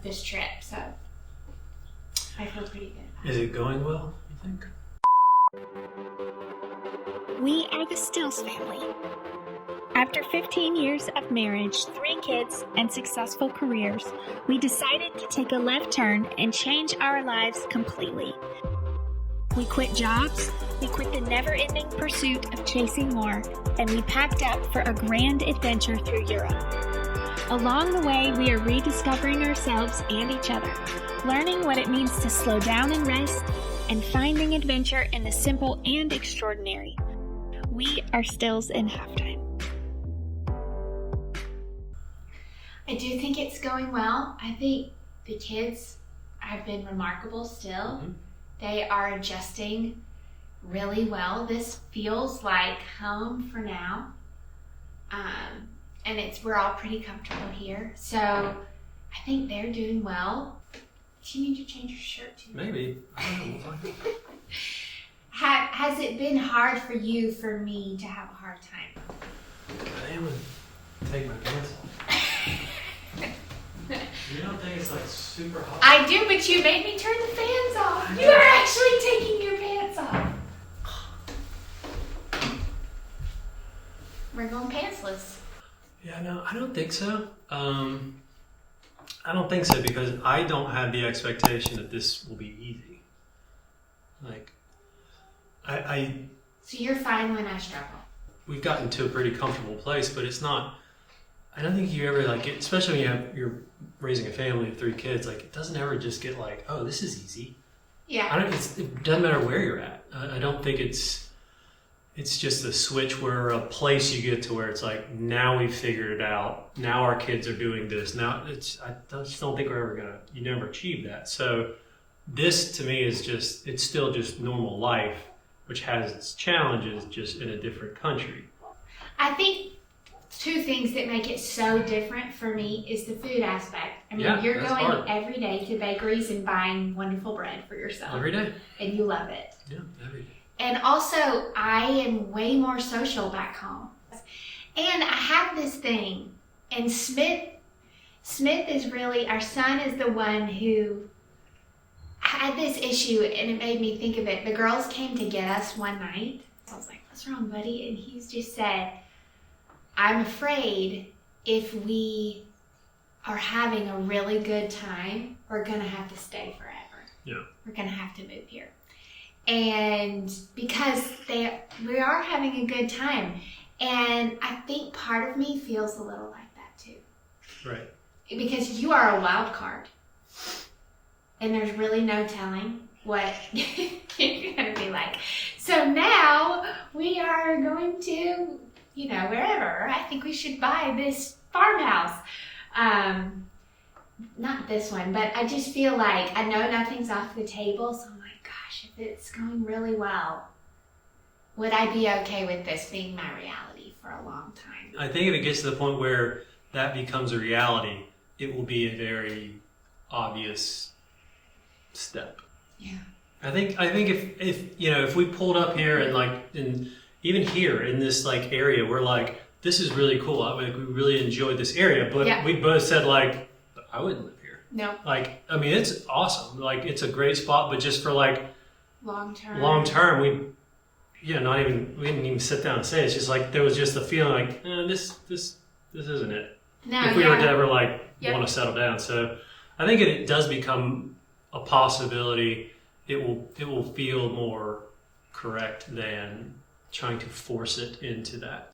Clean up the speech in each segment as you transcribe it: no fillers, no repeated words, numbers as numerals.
this trip, so I feel pretty good. Is it going well, you think? We are the Stills family. After 15 years of marriage, 3 kids, and successful careers, we decided to take a left turn and change our lives completely. We quit jobs, we quit the never-ending pursuit of chasing more, and we packed up for a grand adventure through Europe. Along the way, we are rediscovering ourselves and each other, learning what it means to slow down and rest, and finding adventure in the simple and extraordinary. We are Stills in Halftime. I do think it's going well. I think the kids have been remarkable still. Mm-hmm. They are adjusting really well. This feels like home for now. And we're all pretty comfortable here. So I think they're doing well. Do you need to change your shirt too? Maybe. I don't know. Has it been hard for me to have a hard time? I am going to take my pants off. You don't think it's like super hot? I do, but you made me turn the fans off. You are actually taking your pants off. We're going pantsless. Yeah, no, I don't think so. I don't think so because I don't have the expectation that this will be easy. Like, So you're fine when I struggle. We've gotten to a pretty comfortable place, but it's not. I don't think you ever like it, especially when you're raising a family of 3 kids. Like, it doesn't ever just get like, oh, this is easy. Yeah. It doesn't matter where you're at. I don't think it's just a switch where a place you get to where it's like, now we've figured it out. Now our kids are doing this. Now I just don't think we're ever you never achieve that. So this to me is it's still just normal life, which has its challenges just in a different country. I think 2 things that make it so different for me is the food aspect. I mean, you're going hard. every day to bakeries and buying wonderful bread for yourself. Every day. And you love it. Yeah, every day. And also, I am way more social back home. And I have this thing, and Smith is really, our son is the one who had this issue, and it made me think of it. The girls came to get us one night. I was like, what's wrong, buddy? And he's just said, I'm afraid if we are having a really good time, we're going to have to stay forever. Yeah. We're going to have to move here. And because we are having a good time. And I think part of me feels a little like that too. Right. Because you are a wild card. And there's really no telling what you're going to be like. So now we are going to, wherever. I think we should buy this farmhouse. Not this one, but I just feel like I know nothing's off the table. So I'm like, gosh, if it's going really well, would I be okay with this being my reality for a long time? I think if it gets to the point where that becomes a reality, it will be a very obvious step. Yeah. I think if we pulled up here and even here in this like area, we're like, this is really cool. We really enjoyed this area, but we both said like, I wouldn't live here. No. Like, I mean, it's awesome. Like, it's a great spot, but just for like long term, we didn't even sit down and say it. It's just like there was just a feeling like this isn't it. No, if we were to ever want to settle down, so I think it does become a possibility. It will feel more correct than trying to force it into that.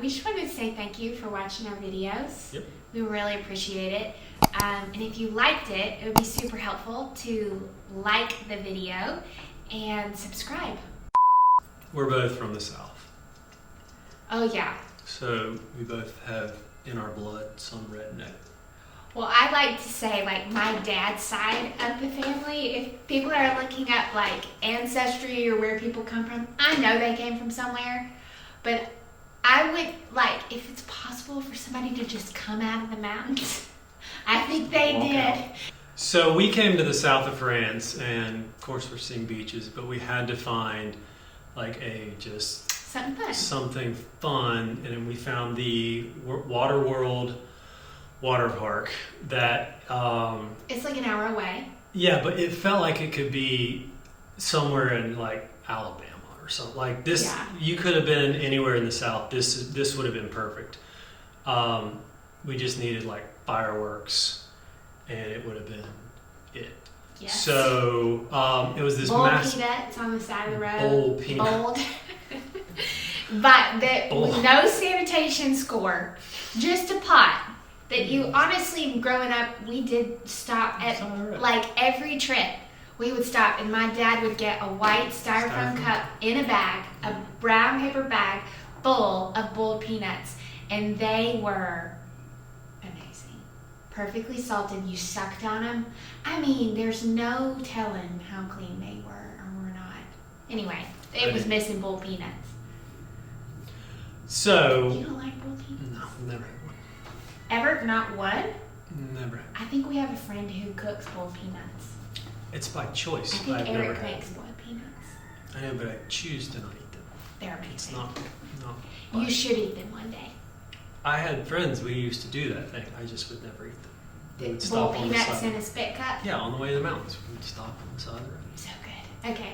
We just wanted to say thank you for watching our videos. Yep. We really appreciate it. And if you liked it, it would be super helpful to like the video and subscribe. We're both from the South. Oh yeah. So we both have in our blood some redneck. Well, I like to say, like, my dad's side of the family, if people are looking up, like, ancestry or where people come from, I know they came from somewhere, but I would, like, if it's possible for somebody to just come out of the mountains, I think they did. So we came to the south of France, and of course we're seeing beaches, but we had to find, like, something fun, and then we found the Waterworld water park that It's like an hour away. yeah, but it felt like it could be somewhere in like Alabama or something like this. Yeah. You could have been anywhere in the South. This would have been perfect. We just needed like fireworks, and it would have been it. Yes. So it was this Bold massive peanuts on the side of the road. bold peanut. Bold. But Bold. no sanitation score. Just a pot. That you honestly, growing up, we did stop at Alright. like every trip. We would stop, and my dad would get a white styrofoam cup in a bag, a brown paper bag full of boiled peanuts, and they were amazing. Perfectly salted. You sucked on them. I mean, there's no telling how clean they were or were not. Anyway, it was missing boiled peanuts. So You don't like boiled peanuts? no, never had one. Ever? Not one? Never had. I think we have a friend who cooks boiled peanuts. It's by choice. I think I've never Eric had. makes boiled peanuts. I know, but I choose to not eat them. They're It's amazing. not. You should eat them one day. I had friends. We used to do that thing. I just would never eat them. We would stop Boiled on the peanuts side. in a spit cup. Yeah, on the way to the mountains, we'd stop on the side of the road. So good. Okay.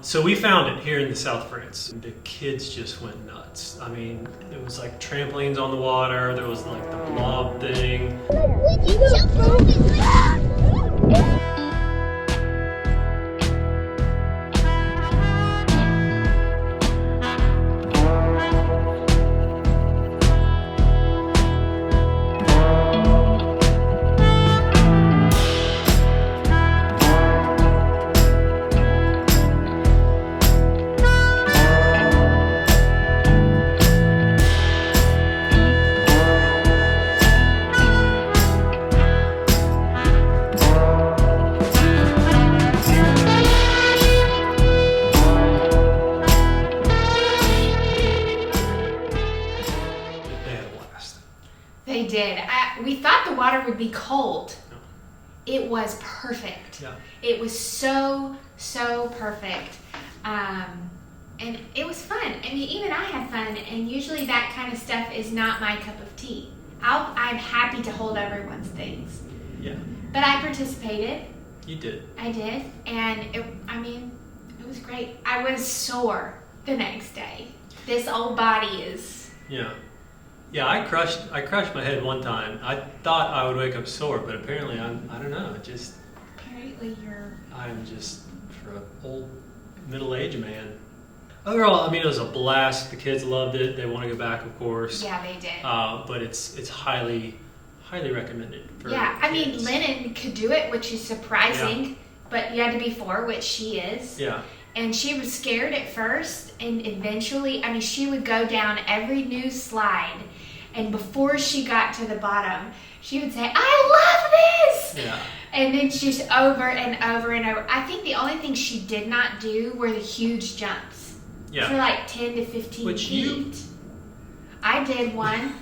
So we found it here in the South France. The kids just went nuts. I mean, it was like trampolines on the water. There was like the blob thing. They had a blast. They did. We thought the water would be cold. No. It was perfect. Yeah. It was so perfect. And it was fun. I mean, even I had fun, and usually that kind of stuff is not my cup of tea. I'm happy to hold everyone's things. Yeah. But I participated. You did. I did. And it was great. I was sore the next day. This old body is... Yeah. Yeah, I crushed my head one time. I thought I would wake up sore, but apparently I don't know. Apparently you're... I'm just for an old middle-aged man. Overall, I mean, it was a blast. The kids loved it. They want to go back, of course. Yeah, they did. But it's highly recommended. For I mean, kids. Lennon could do it, which is surprising, but you had to be 4, which she is. Yeah. And she was scared at first, and eventually, I mean, she would go down every new slide, and before she got to the bottom, she would say, "I love this!" Yeah. And then she's over and over and over. I think the only thing she did not do were the huge jumps. Yeah. For like 10 to 15 Which feet. you- I did one.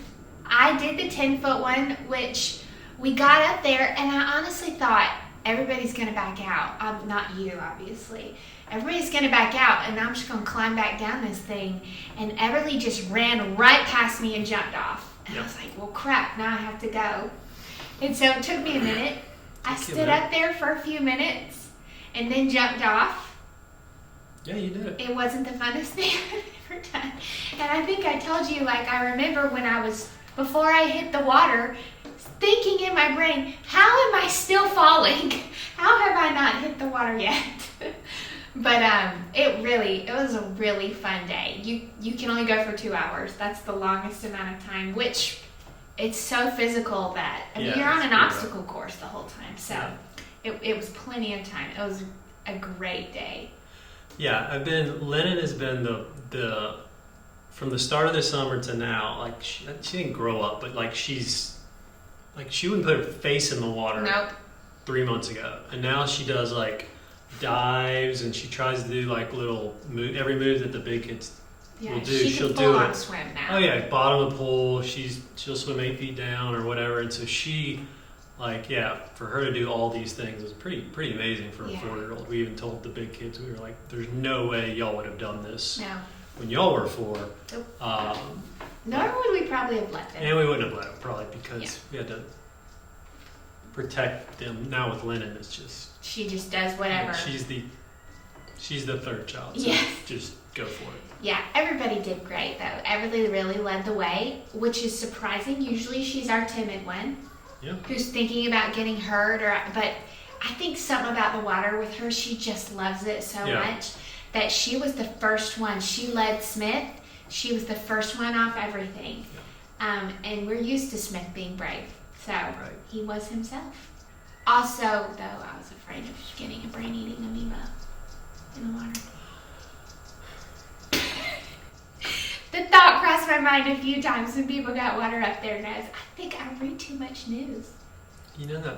I did the 10-foot one, which we got up there, and I honestly thought everybody's going to back out. Not you, obviously. Everybody's going to back out, and I'm just going to climb back down this thing. And Everly just ran right past me and jumped off. And I was like, well, crap, now I have to go. And so it took me a minute. I Took you a stood minute. up there for a few minutes and then jumped off. Yeah, you did it. It wasn't the funnest thing I've ever done. And I think I told you, like, I remember when before I hit the water, thinking in my brain, how am I still falling? How have I not hit the water yet? But it was a really fun day. You can only go for 2 hours. That's the longest amount of time, which it's so physical that, I mean, Yeah, you're on it's an pretty obstacle course the whole time. So it was plenty of time. It was a great day. Yeah, Lennon has been the from the start of the summer to now, like she didn't grow up, but like she wouldn't put her face in the water Nope. 3 months ago. And now she does like dives, and she tries to do like every move that the big kids Yeah, will do. she She'll can do full on it. swim now. Oh yeah, bottom of the pool. She'll swim 8 feet down or whatever. And so she, for her to do all these things is pretty amazing for a 4-year-old. We even told the big kids, we were like, "There's no way y'all would have done this No. when y'all were 4. Nope. Nor would we probably have let them. And we wouldn't have let them probably because we had to protect them. Now with Lennon, it's just She just does whatever. she's the 3rd child. So Yes. just go for it. Yeah, everybody did great though. Everybody really led the way, which is surprising. Usually she's our timid one. Yeah. Who's thinking about getting hurt but I think something about the water with her, she just loves it so much that she was the first one. She led Smith. She was the first one off everything. Yeah. And we're used to Smith being brave. So he was himself. Also, though, I was afraid of getting a brain-eating amoeba in the water. The thought crossed my mind a few times when people got water up their nose. I think I read too much news. You know that,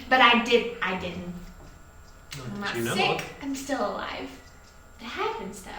But I didn't. Not I'm that not you know sick. of. I'm still alive. That happens though.